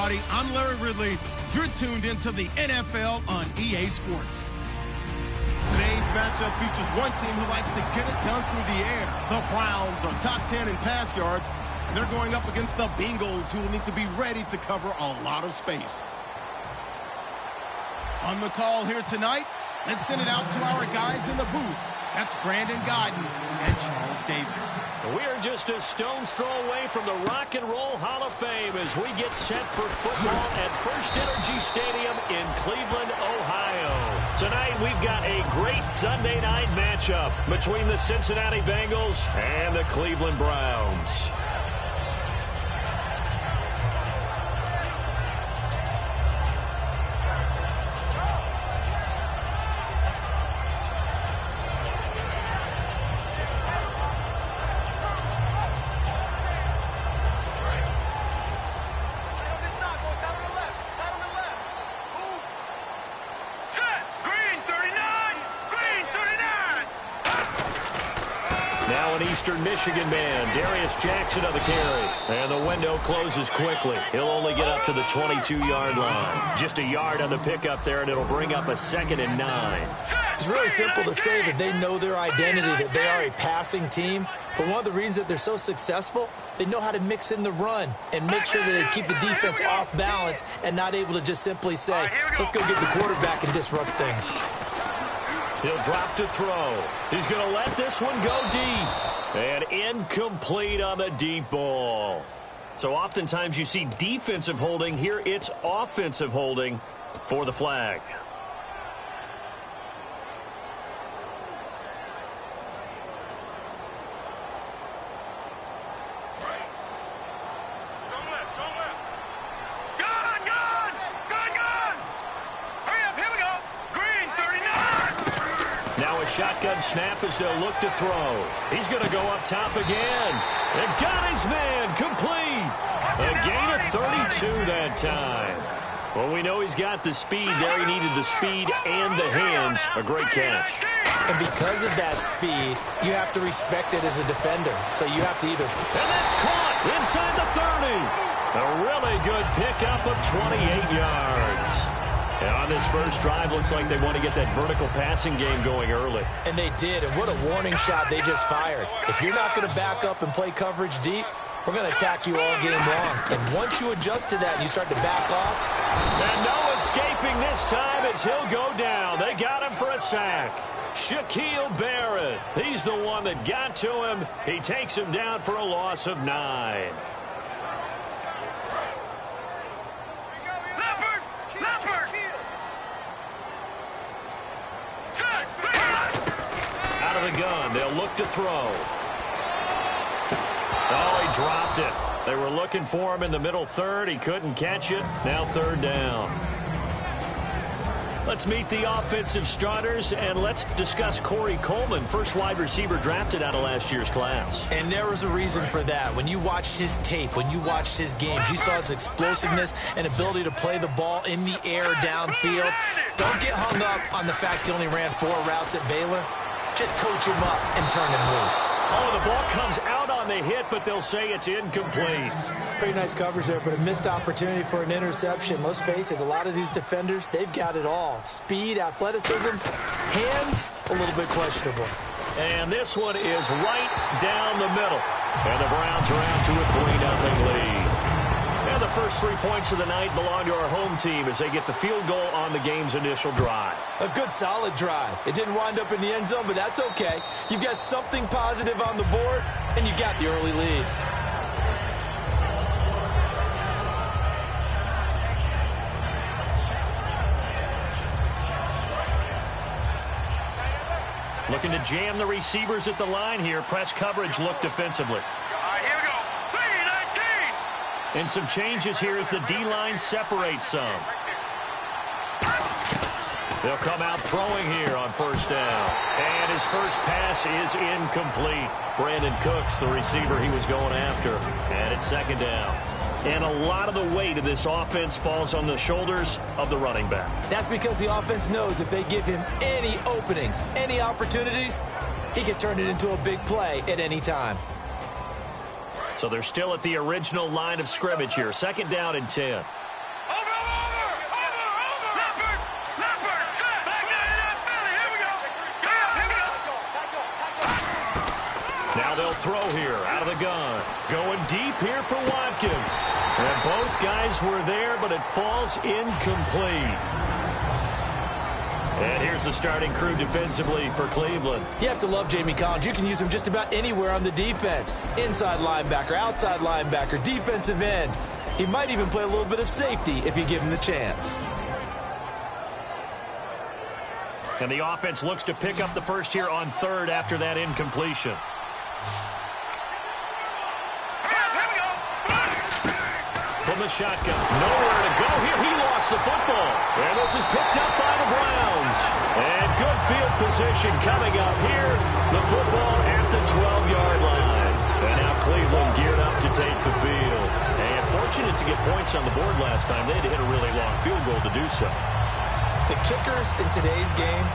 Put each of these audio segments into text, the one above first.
everybody. I'm Larry Ridley. You're tuned into the NFL on EA Sports. Today's matchup features one team who likes to get it done through the air. The Browns are top 10 in pass yards, and they're going up against the Bengals, who will need to be ready to cover a lot of space. On the call here tonight, let's send it out to our guys in the booth. That's Brandon Godden and Charles Davis. We are just a stone's throw away from the Rock and Roll Hall of Fame as we get set for football at First Energy Stadium in Cleveland, Ohio. Tonight, we've got a great Sunday night matchup between the Cincinnati Bengals and the Cleveland Browns. Eastern Michigan man, Darius Jackson on the carry. And the window closes quickly. He'll only get up to the 22-yard line. Just a yard on the pickup there, and it'll bring up a 2nd and 9. It's really simple to say that they know their identity, that they are a passing team. But one of the reasons that they're so successful, they know how to mix in the run and make sure that they keep the defense off balance and not able to just simply say, let's go get the quarterback and disrupt things. He'll drop to throw. He's going to let this one go deep. And incomplete on the deep ball. So oftentimes you see defensive holding. Here it's offensive holding for the flag. Shotgun snap as they'll look to throw. He's going to go up top again. And got his man complete. A gain of 32 that time. Well, we know he's got the speed there. He needed the speed and the hands. A great catch. And because of that speed, you have to respect it as a defender. So you have to either... And that's caught inside the 30. A really good pickup of 28 yards. And on this first drive, looks like they want to get that vertical passing game going early. And they did, and what a warning shot they just fired. If you're not going to back up and play coverage deep, we're going to attack you all game long. And once you adjust to that and you start to back off. And no escaping this time as he'll go down. They got him for a sack. Shaquille Barrett, he's the one that got to him. He takes him down for a loss of 9. Out of the gun, they'll look to throw. Oh, he dropped it. They were looking for him in the middle third. He couldn't catch it. Now 3rd down. Let's meet the offensive starters, and let's discuss Corey Coleman, first wide receiver drafted out of last year's class. And there was a reason for that. When you watched his tape, when you watched his games, you saw his explosiveness and ability to play the ball in the air downfield. Don't get hung up on the fact he only ran 4 routes at Baylor. Just coach him up and turn him loose. Oh, the ball comes out on the hit, but they'll say it's incomplete. Pretty nice coverage there, but a missed opportunity for an interception. Let's face it, a lot of these defenders, they've got it all. Speed, athleticism, hands, a little bit questionable. And this one is right down the middle. And the Browns are out to a 3-0 lead. And the first 3 points of the night belong to our home team as they get the field goal on the game's initial drive. A good, solid drive. It didn't wind up in the end zone, but that's okay. You've got something positive on the board, and you got the early lead. Looking to jam the receivers at the line here. Press coverage look defensively. And some changes here as the D-line separates some. They'll come out throwing here on 1st down. And his first pass is incomplete. Brandon Cooks, the receiver he was going after. And it's 2nd down. And a lot of the weight of this offense falls on the shoulders of the running back. That's because the offense knows if they give him any openings, any opportunities, he can turn it into a big play at any time. So they're still at the original line of scrimmage here. 2nd down and 10. Now they'll throw here out of the gun. Going deep here for Watkins. And both guys were there, but it falls incomplete. And here's the starting crew defensively for Cleveland. You have to love Jamie Collins. You can use him just about anywhere on the defense. Inside linebacker, outside linebacker, defensive end. He might even play a little bit of safety if you give him the chance. And the offense looks to pick up the first here on third after that incompletion. From the shotgun. Nowhere to go here. He lost the football. And this is picked up by the Browns. And good field position coming up here. The football at the 12-yard line. And now Cleveland geared up to take the field. And fortunate to get points on the board last time. They had to hit a really long field goal to do so. The kickers in today's game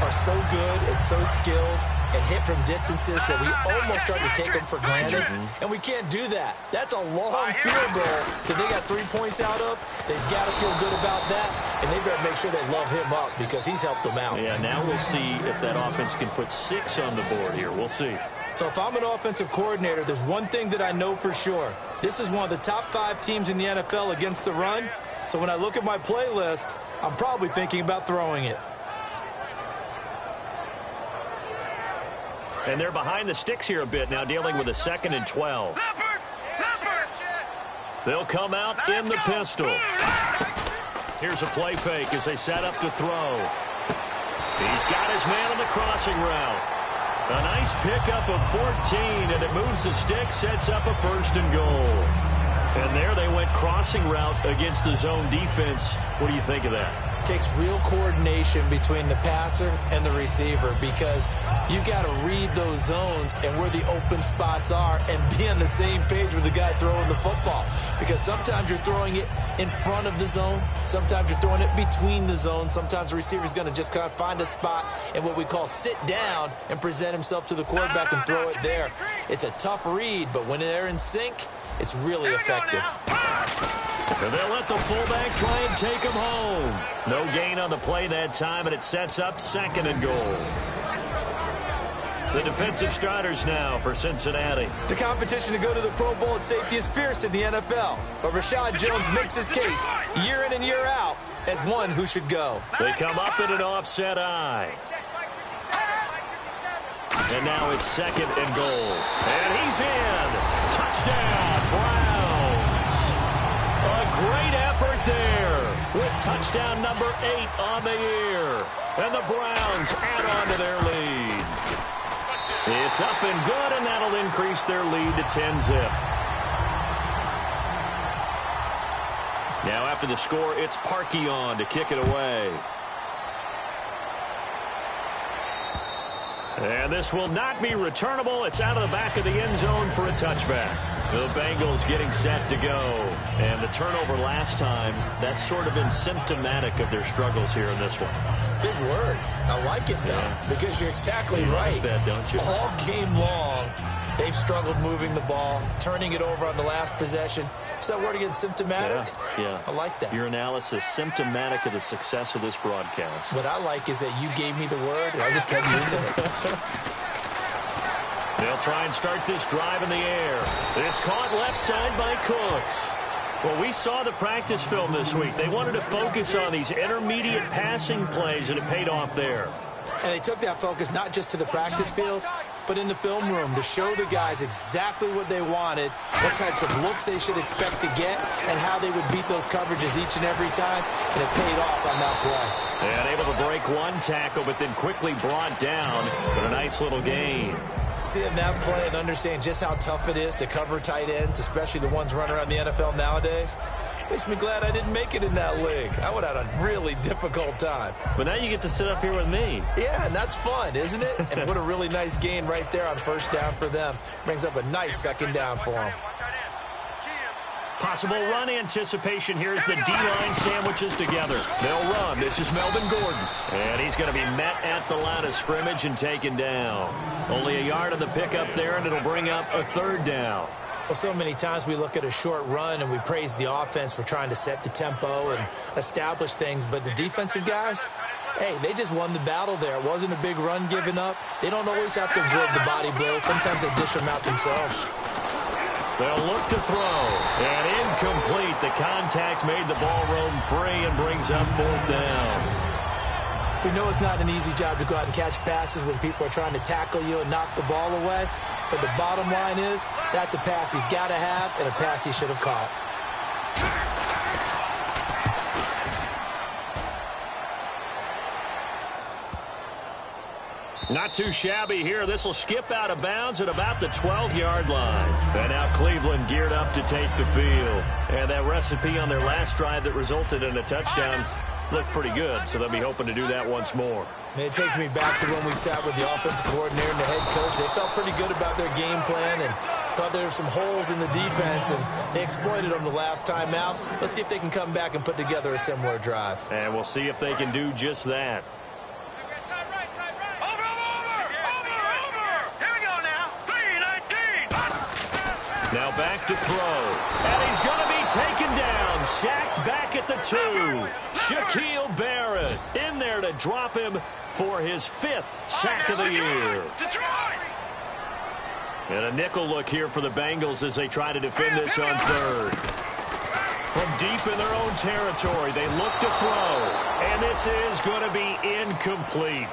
are so good and so skilled and hit from distances that we almost start to take them for granted. And we can't do that. That's a long field goal that they got 3 points out of. They've got to feel good about that, and they better make sure they love him up because he's helped them out. Yeah, now we'll see if that offense can put 6 on the board here. We'll see. So if I'm an offensive coordinator, there's one thing that I know for sure. This is one of the top 5 teams in the NFL against the run. So when I look at my playlist, I'm probably thinking about throwing it. And they're behind the sticks here a bit now, dealing with a 2nd and 12. They'll come out in the pistol. Here's a play fake as they set up to throw. He's got his man on the crossing route. A nice pickup of 14, and it moves the stick, sets up a 1st and goal. And there they went crossing route against the zone defense. What do you think of that? Takes real coordination between the passer and the receiver because you got to read those zones and where the open spots are and be on the same page with the guy throwing the football. Because sometimes you're throwing it in front of the zone. Sometimes you're throwing it between the zones. Sometimes the receiver's going to just kind of find a spot and what we call sit down and present himself to the quarterback and throw it there. It's a tough read, but when they're in sync, it's really effective. And they'll let the fullback try and take him home. No gain on the play that time, and it sets up 2nd and goal. The defensive starters now for Cincinnati. The competition to go to the Pro Bowl at safety is fierce in the NFL. But Rashad Jones makes his case year in and year out as one who should go. They come up in an offset eye. And now it's 2nd and goal. And he's in. Touchdown, Browns. A great effort there with touchdown number 8 on the year. And the Browns add on to their lead. It's up and good, and that'll increase their lead to 10-zip. Now after the score, it's Parkey on to kick it away. And this will not be returnable. It's out of the back of the end zone for a touchback. The Bengals getting set to go. And the turnover last time, that's sort of been symptomatic of their struggles here in this one. Big word. I like it, though, because you're exactly right. Like that, don't you? All game long, they've struggled moving the ball, turning it over on the last possession. Is that word again, symptomatic? Yeah. I like that. Your analysis, symptomatic of the success of this broadcast. What I like is that you gave me the word, and I just kept using it. They'll try and start this drive in the air. It's caught left side by Cooks. Well, we saw the practice film this week. They wanted to focus on these intermediate passing plays, and it paid off there. And they took that focus not just to the practice field, but in the film room to show the guys exactly what they wanted, what types of looks they should expect to get, and how they would beat those coverages each and every time, and it paid off on that play. And able to break one tackle, but then quickly brought down, but a nice little gain. Seeing that play and understanding just how tough it is to cover tight ends, especially the ones running around the NFL nowadays, makes me glad I didn't make it in that league. I would have had a really difficult time. But now you get to sit up here with me. Yeah, and that's fun, isn't it? And what a really nice gain right there on 1st down for them. Brings up a nice 2nd down for them. Possible run anticipation here as the D-line sandwiches together. They'll run. This is Melvin Gordon. And he's going to be met at the line of scrimmage and taken down. Only a yard on the pickup there, and it'll bring up a 3rd down. Well, so many times we look at a short run and we praise the offense for trying to set the tempo and establish things, but the defensive guys, Hey, they just won the battle there. It wasn't a big run given up. They don't always have to absorb the body blows. Sometimes they dish them out themselves. They'll look to throw. And incomplete. The contact made the ball roam free and brings up 4th down. We know it's not an easy job to go out and catch passes when people are trying to tackle you and knock the ball away. But the bottom line is, that's a pass he's got to have and a pass he should have caught. Not too shabby here. This will skip out of bounds at about the 12-yard line. And now Cleveland geared up to take the field. And that recipe on their last drive that resulted in a touchdown looked pretty good, so they'll be hoping to do that once more. It takes me back to when we sat with the offensive coordinator and the head coach. They felt pretty good about their game plan and thought there were some holes in the defense, and they exploited them the last time out. Let's see if they can come back and put together a similar drive. And we'll see if they can do just that. Now back to throw. And he's going to be taken down. Sacked back at the 2. Shaquille Barrett in there to drop him for his 5th sack of the year. And a nickel look here for the Bengals as they try to defend this on 3rd. From deep in their own territory, they look to throw. And this is going to be incomplete.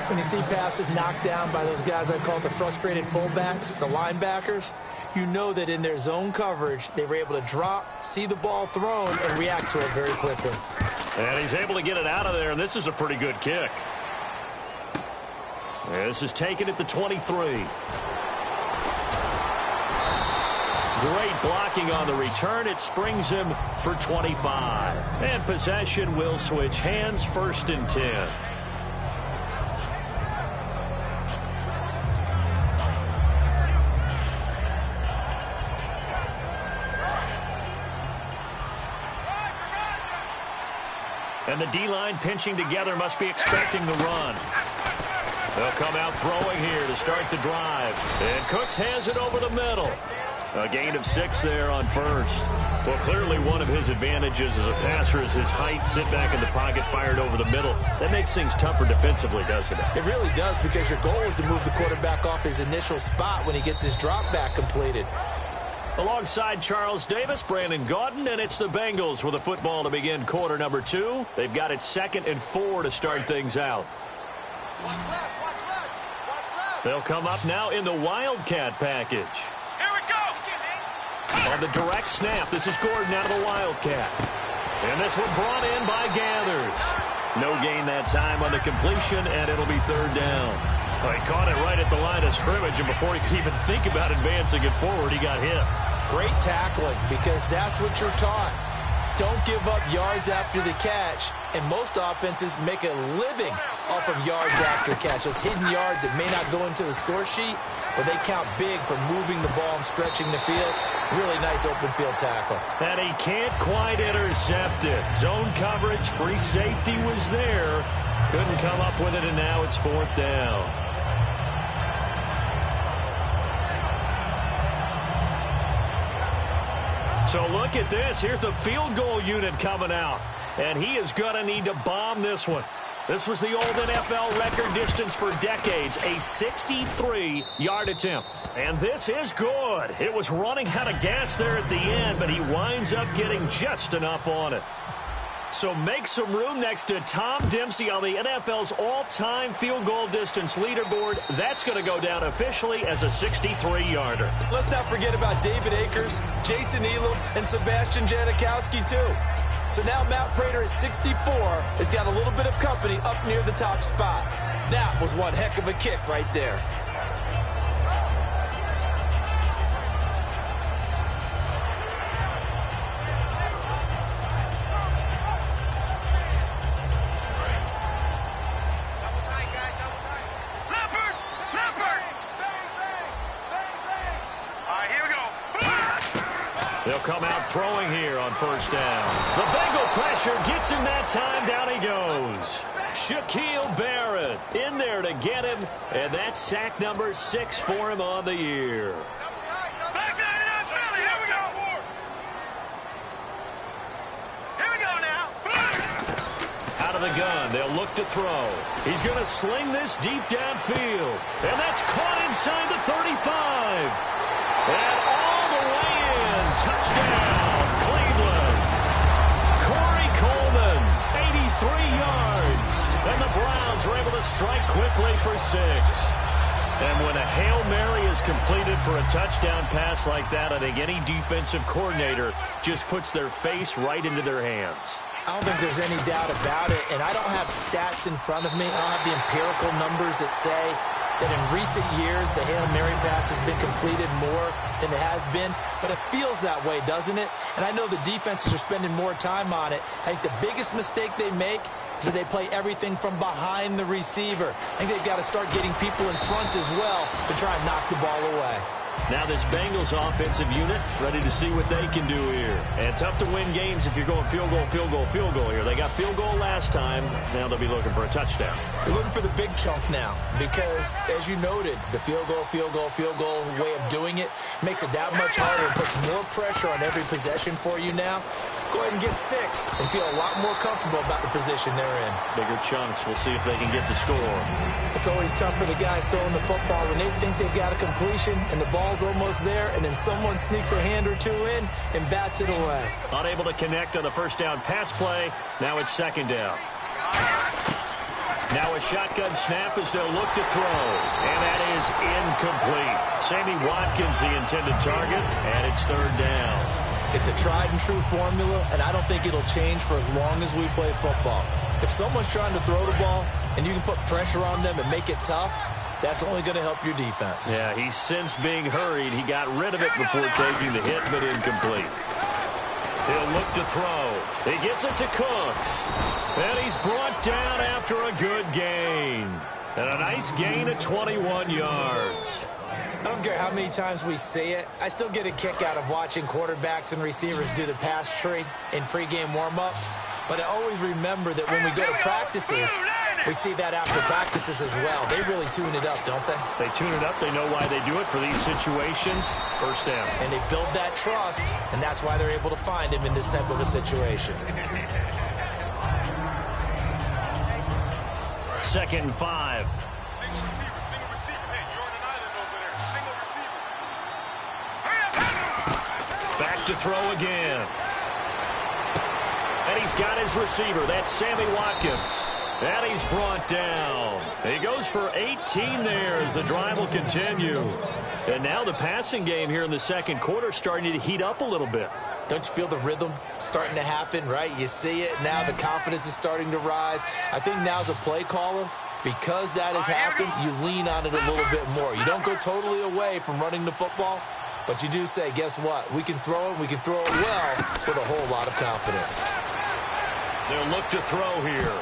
When you see passes knocked down by those guys I call the frustrated fullbacks, the linebackers, you know that in their zone coverage, they were able to drop, see the ball thrown, and react to it very quickly. And he's able to get it out of there, and this is a pretty good kick. And this is taken at the 23. Great blocking on the return. It springs him for 25. And possession will switch hands, 1st and 10. And the D-line pinching together must be expecting the run. They'll come out throwing here to start the drive. And Cooks has it over the middle. A gain of 6 there on 1st. Well, clearly one of his advantages as a passer is his height. Sit back in the pocket, fired over the middle. That makes things tougher defensively, doesn't it? It really does, because your goal is to move the quarterback off his initial spot when he gets his drop back completed. Alongside Charles Davis, Brandon Gaudin, and it's the Bengals with a football to begin quarter number 2. They've got it 2nd and 4 to start things out. They'll come up now in the Wildcat package. Here we go! On the direct snap, this is Gordon out of the Wildcat. And this one brought in by Gathers. No gain that time on the completion, and it'll be 3rd down. Well, he caught it right at the line of scrimmage, and before he could even think about advancing it forward, he got hit. Great tackling, because that's what you're taught. Don't give up yards after the catch, and most offenses make a living off of yards after catch. Those hidden yards that may not go into the score sheet, but they count big for moving the ball and stretching the field. Really nice open field tackle. And he can't quite intercept it. Zone coverage, free safety was there. Couldn't come up with it, and now it's 4th down. So look at this. Here's the field goal unit coming out. And he is going to need to bomb this one. This was the old NFL record distance for decades, a 63-yard attempt. And this is good. It was running out of gas there at the end, but he winds up getting just enough on it. So make some room next to Tom Dempsey on the NFL's all-time field goal distance leaderboard. That's going to go down officially as a 63-yarder. Let's not forget about David Akers, Jason Elam, and Sebastian Janikowski, too. So now Matt Prater at 64 has got a little bit of company up near the top spot. That was one heck of a kick right there. They'll come out throwing here on 1st down. The Bengal pressure gets him that time. Down he goes. Shaquille Barrett in there to get him. And that's sack number 6 for him on the year. Out out of the gun. They'll look to throw. He's going to sling this deep downfield. And that's caught inside the 35. And all the way in. Touchdown, Cleveland. Corey Coleman, 83 yards. And the Browns are able to strike quickly for 6. And when a Hail Mary is completed for a touchdown pass like that, I think any defensive coordinator just puts their face right into their hands. I don't think there's any doubt about it, and I don't have stats in front of me. I don't have the empirical numbers that say that in recent years the Hail Mary pass has been completed more than it has been, but it feels that way, doesn't it? And I know the defenses are spending more time on it. I think the biggest mistake they make is that they play everything from behind the receiver. I think they've got to start getting people in front as well to try and knock the ball away. Now this Bengals offensive unit ready to see what they can do here. And tough to win games if you're going field goal, field goal, field goal here. They got field goal last time. Now they'll be looking for a touchdown. They're looking for the big chunk now because, as you noted, the field goal way of doing it makes it that much harder and puts more pressure on every possession for you now. Go ahead and get 6 and feel a lot more comfortable about the position they're in. Bigger chunks. We'll see if they can get the score. It's always tough for the guys throwing the football when they think they've got a completion and the ball's almost there, and then someone sneaks a hand or two in and bats it away. Unable to connect on the first down pass play. Now it's second down. Now a shotgun snap as they'll look to throw. And that is incomplete. Sammy Watkins the intended target, and it's third down. It's a tried-and-true formula, and I don't think it'll change for as long as we play football. If someone's trying to throw the ball and you can put pressure on them and make it tough, that's only going to help your defense. Yeah, he's since being hurried. He got rid of it before taking the hit, but incomplete. He'll look to throw. He gets it to Cooks. And he's brought down after a good gain. And a nice gain of 21 yards. I don't care how many times we see it. I still get a kick out of watching quarterbacks and receivers do the pass tree in pregame warm-up. But I always remember that when we go to practices, we see that after practices as well. They really tune it up, don't they? They tune it up. They know why they do it for these situations. First down. And they build that trust, and that's why they're able to find him in this type of a situation. 2nd and 5. Single receiver. Hey, you're on an island over there. Single receiver. Back to throw again. And he's got his receiver. That's Sammy Watkins. And he's brought down. He goes for 18 there as the drive will continue. And now the passing game here in the second quarter starting to heat up a little bit. Don't you feel the rhythm starting to happen, right? You see it now. The confidence is starting to rise. I think now as a play caller, because that has happened, you lean on it a little bit more. You don't go totally away from running the football, but you do say, guess what? We can throw it. We can throw it well with a whole lot of confidence. They'll look to throw here.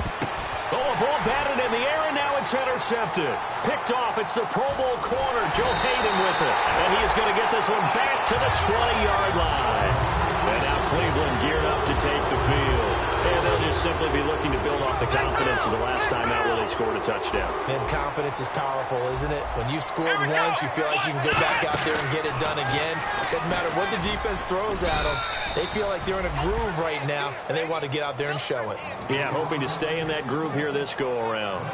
Oh, a ball batted in the air, and now it's intercepted. Picked off. It's the Pro Bowl corner, Joe Hayden with it. And he is going to get this one back to the 20-yard line. And now Cleveland geared up to take the field. And they'll just simply be looking to build off the confidence of the last time out where they scored a touchdown. Man, confidence is powerful, isn't it? When you've scored once, you feel like you can go back out there and get it done again. Doesn't matter what the defense throws at them. They feel like they're in a groove right now, and they want to get out there and show it. Yeah, hoping to stay in that groove here this go-around.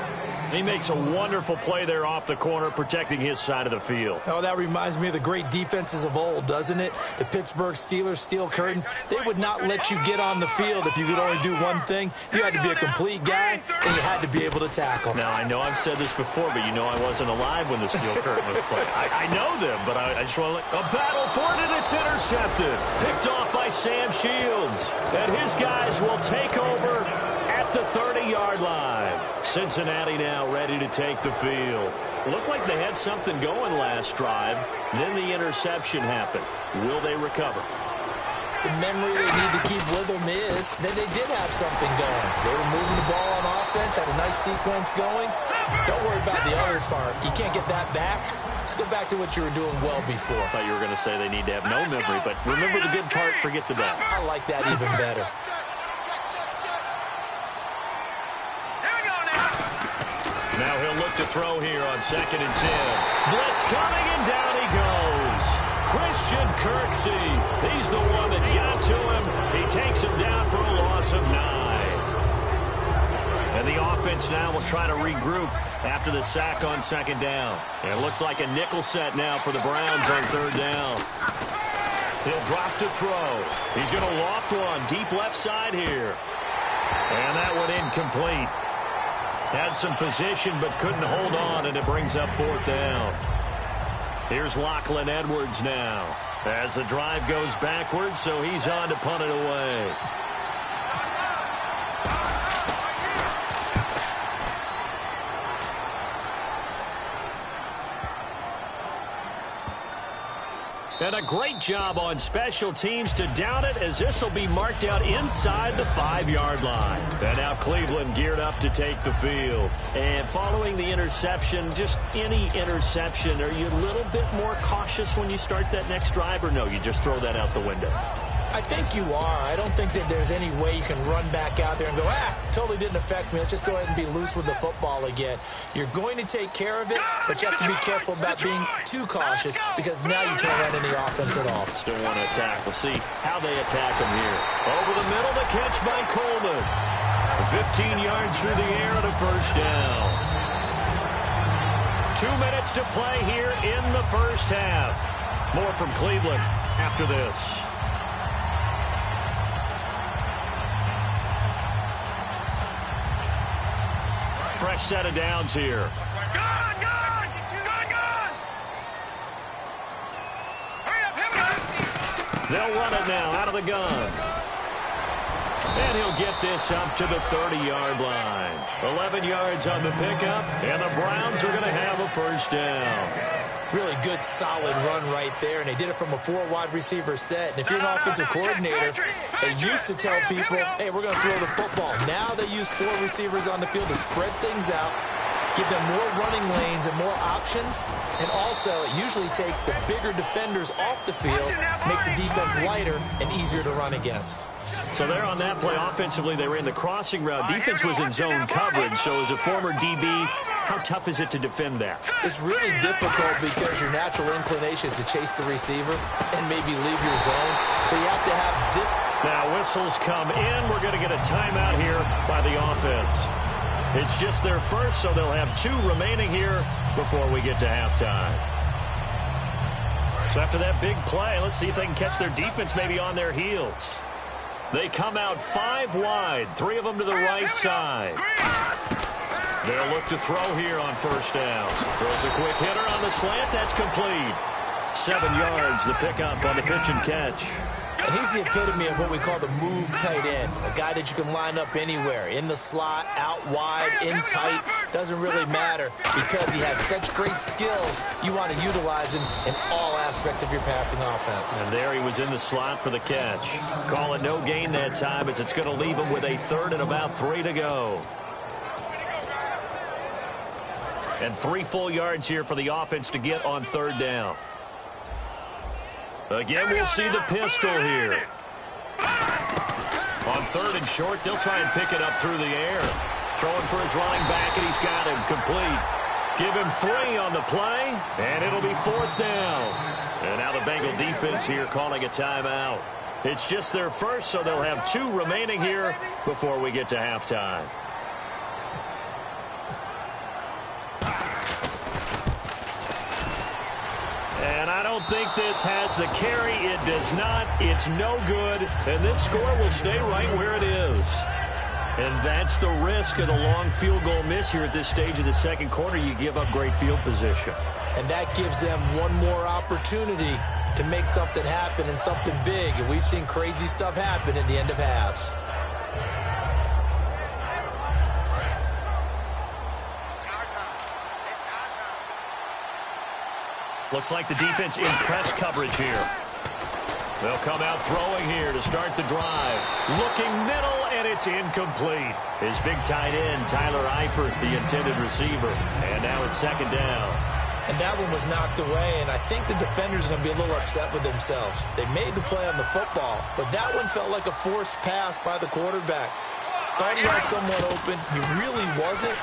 He makes a wonderful play there off the corner, protecting his side of the field. Oh, that reminds me of the great defenses of old, doesn't it? The Pittsburgh Steelers steel curtain. They would not let you get on the field if you could only do one thing. You had to be a complete guy, and you had to be able to tackle. Now, I know I've said this before, but you know I wasn't alive when the steel curtain was played. I know them, but I just want to... A battle for it, and it's intercepted. Picked off by Sam Shields. And his guys will take over at the 30-yard line. Cincinnati now ready to take the field. Looked like they had something going last drive. Then the interception happened. Will they recover? The memory they need to keep with them is that they did have something going. They were moving the ball on offense, had a nice sequence going. Don't worry about the other part. You can't get that back. Let's go back to what you were doing well before. I thought you were going to say they need to have no memory, but remember the good part, forget the bad. I like that even better. Now he'll look to throw here on 2nd and 10. Blitz coming, and down he goes. Christian Kirksey. He's the one that got to him. He takes him down for a loss of 9. And the offense now will try to regroup after the sack on second down. And it looks like a nickel set now for the Browns on third down. He'll drop to throw. He's going to loft one deep left side here. And that one incomplete. Had some position but couldn't hold on, and it brings up fourth down. Here's Lachlan Edwards now as the drive goes backwards, so he's on to punt it away. And a great job on special teams to down it, as this will be marked out inside the 5-yard line. And now Cleveland geared up to take the field. And following the interception, just any interception, are you a little bit more cautious when you start that next drive, or no, you just throw that out the window? I think you are. I don't think that there's any way you can run back out there and go, totally didn't affect me. Let's just go ahead and be loose with the football again. You're going to take care of it, but you have to be careful about being too cautious, because now you can't run any offense at all. Still want to attack. We'll see how they attack him here. Over the middle, the catch by Coleman. 15 yards through the air and a first down. 2 minutes to play here in the first half. More from Cleveland after this. Fresh set of downs here. They'll run it now out of the gun. And he'll get this up to the 30-yard line. 11 yards on the pickup, and the Browns are going to have a first down. Really good, solid run right there, and they did it from a 4-wide receiver set. And if you're an offensive coordinator, they used to tell people, hey, we're going to throw the football. Now they use 4 receivers on the field to spread things out, give them more running lanes and more options, and also it usually takes the bigger defenders off the field, makes the defense lighter and easier to run against. So there on that play, offensively, they ran the crossing route. Defense was in zone coverage, so as a former DB, how tough is it to defend that? It's really difficult because your natural inclination is to chase the receiver and maybe leave your zone, so you have to have Now whistles come in. We're going to get a timeout here by the offense. It's just their first, so they'll have 2 remaining here before we get to halftime. So after that big play, let's see if they can catch their defense maybe on their heels. They come out 5 wide, 3 of them to the right side. They'll look to throw here on first down. Throws a quick hitter on the slant. That's complete. 7 yards, the pickup on the pitch and catch. And he's the epitome of what we call the move tight end, a guy that you can line up anywhere, in the slot, out wide, in tight, doesn't really matter, because he has such great skills. You want to utilize him in all aspects of your passing offense. And there he was in the slot for the catch. Call it no gain that time, as it's going to leave him with a 3rd and about 3 to go. And 3 full yards here for the offense to get on 3rd down. Again, we'll see the pistol here. On 3rd and short, they'll try and pick it up through the air. Throwing for his running back, and he's got him complete. Give him 3 on the play, and it'll be 4th down. And now the Bengal defense here calling a timeout. It's just their first, so they'll have 2 remaining here before we get to halftime. And I don't think this has the carry. It does not. It's no good. And this score will stay right where it is. And that's the risk of the long field goal miss here at this stage of the second quarter. You give up great field position. And that gives them one more opportunity to make something happen, and something big. And we've seen crazy stuff happen at the end of halves. Looks like the defense in press coverage here. They'll come out throwing here to start the drive. Looking middle, and it's incomplete. His big tight end, Tyler Eifert, the intended receiver. And now it's 2nd down. And that one was knocked away, and I think the defenders are going to be a little upset with themselves. They made the play on the football, but that one felt like a forced pass by the quarterback. Thought he had someone open. He really wasn't.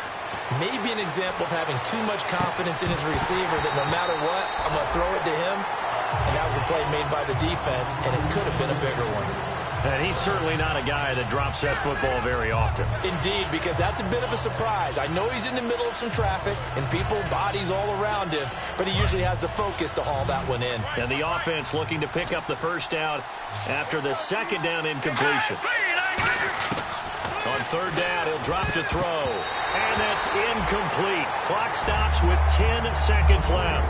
Maybe an example of having too much confidence in his receiver that no matter what, I'm going to throw it to him. And that was a play made by the defense, and it could have been a bigger one. And he's certainly not a guy that drops that football very often. Indeed, because that's a bit of a surprise. I know he's in the middle of some traffic and people, bodies all around him, but he usually has the focus to haul that one in. And the offense looking to pick up the first down after the second down incompletion. On third down, he'll drop to throw. And that's incomplete. Clock stops with 10 seconds left.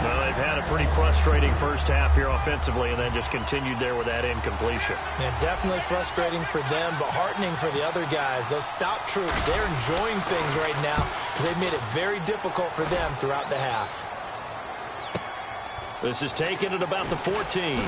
Well, they've had a pretty frustrating first half here offensively and then just continued there with that incompletion. Yeah, definitely frustrating for them, but heartening for the other guys. Those stop troops, they're enjoying things right now because they've made it very difficult for them throughout the half. This is taken at about the 14.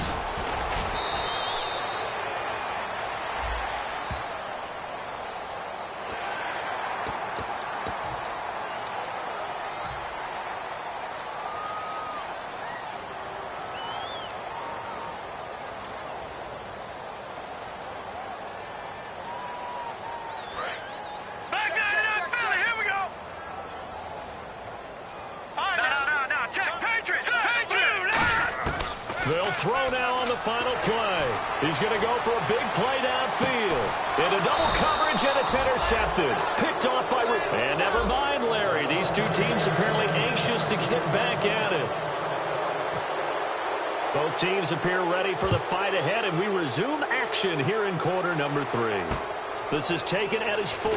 They'll throw now on the final play. He's going to go for a big play downfield. Into double coverage, and it's intercepted. Picked off by Rick. And never mind, Larry. These two teams apparently anxious to get back at it. Both teams appear ready for the fight ahead, and we resume action here in quarter number 3. This is taken at his 4.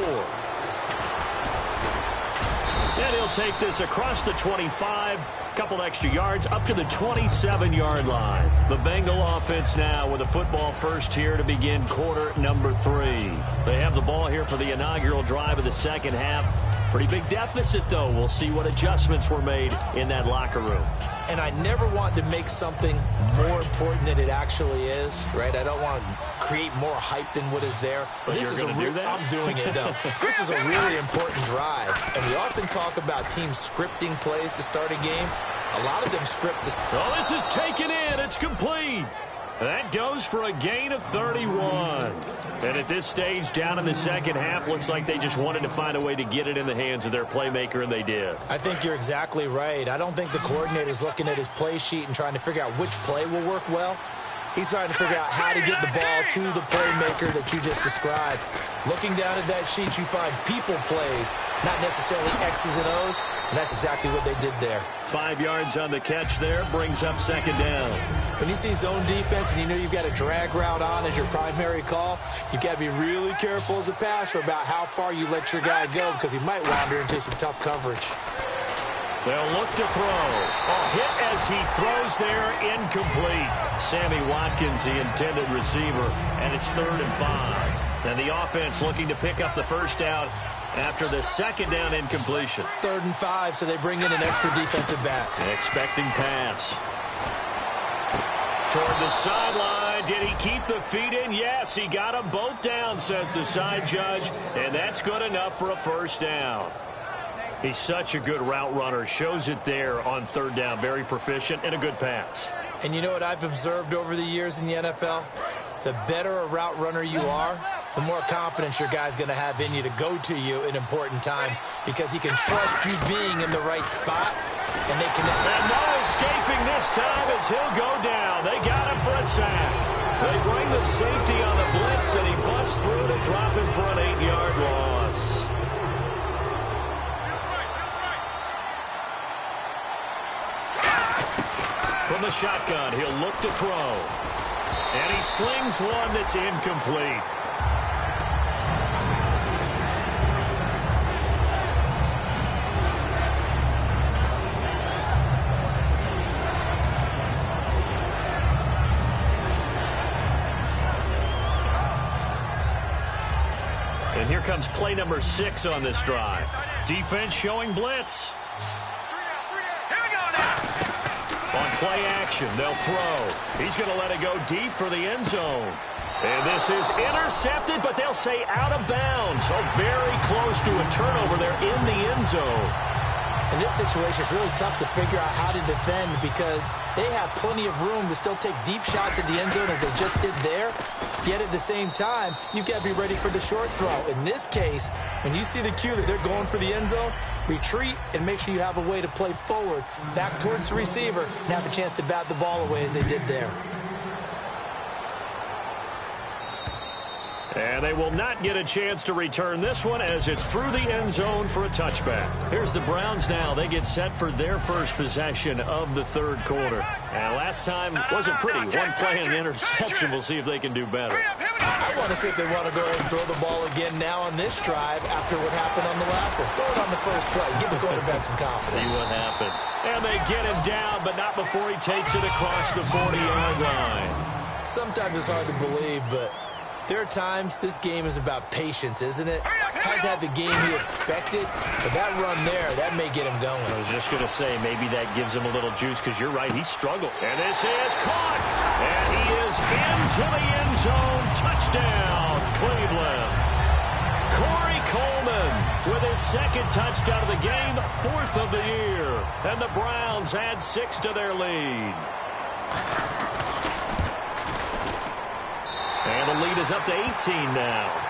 And he'll take this across the 25. Couple extra yards up to the 27-yard line. The Bengal offense now with a football first here to begin quarter number 3. They have the ball here for the inaugural drive of the second half. Pretty big deficit, though. We'll see what adjustments were made in that locker room. And I never want to make something more important than it actually is, right? I don't want to create more hype than what is there. But this is do that? I'm doing it, though. This is a really important drive. And we often talk about teams scripting plays to start a game. A lot of them script to... Oh, this is taken in. It's complete. That goes for a gain of 31. And at this stage, down in the second half, looks like they just wanted to find a way to get it in the hands of their playmaker, and they did. I think you're exactly right. I don't think the coordinator's looking at his play sheet and trying to figure out which play will work well. He's trying to figure out how to get the ball to the playmaker that you just described. Looking down at that sheet, you find people plays, not necessarily X's and O's, and that's exactly what they did there. 5 yards on the catch there, brings up second down. When you see zone defense and you know you've got a drag route on as your primary call, you've got to be really careful as a passer about how far you let your guy go because he might wander into some tough coverage. They'll look to throw. A hit as he throws there, incomplete. Sammy Watkins, the intended receiver, and it's 3rd and 5. And the offense looking to pick up the first down after the second down incompletion. 3rd and 5, so they bring in an extra defensive back. Expecting pass. Toward the sideline. Did he keep the feet in? Yes, he got them both down, says the side judge, and that's good enough for a first down. He's such a good route runner. Shows it there on 3rd down. Very proficient and a good pass. And you know what I've observed over the years in the NFL? The better a route runner you are, the more confidence your guy's going to have in you to go to you in important times because he can trust you being in the right spot, and they can... And no escaping this time as he'll go down. They got him for a sack. They bring the safety on the blitz, and he busts through to drop him for an 8-yard loss. From the shotgun, he'll look to throw. And he slings one that's incomplete. And here comes play number 6 on this drive. Defense showing blitz. On play action, they'll throw. He's going to let it go deep for the end zone. And this is intercepted, but they'll say out of bounds. So very close to a turnover there in the end zone. In this situation, it's really tough to figure out how to defend because they have plenty of room to still take deep shots at the end zone as they just did there. Yet at the same time, you've got to be ready for the short throw. In this case, when you see the cue that they're going for the end zone, retreat and make sure you have a way to play forward, back towards the receiver, and have a chance to bat the ball away as they did there. And they will not get a chance to return this one as it's through the end zone for a touchback. Here's the Browns now. They get set for their first possession of the third quarter. And last time wasn't pretty. One play and an interception. We'll see if they can do better. I want to see if they want to go ahead and throw the ball again now on this drive after what happened on the last one. Throw it on the first play. Give the quarterback some confidence. See what happens. And they get him down, but not before he takes it across the 40-yard line. Sometimes it's hard to believe, but there are times this game is about patience, isn't it? Has had the game he expected, but that run there, that may get him going. I was just going to say, maybe that gives him a little juice because you're right, he struggled. And this is caught, and he is into the end zone. Touchdown, Cleveland. Corey Coleman with his second touchdown of the game, fourth of the year. And the Browns add 6 to their lead. And the lead is up to 18 now.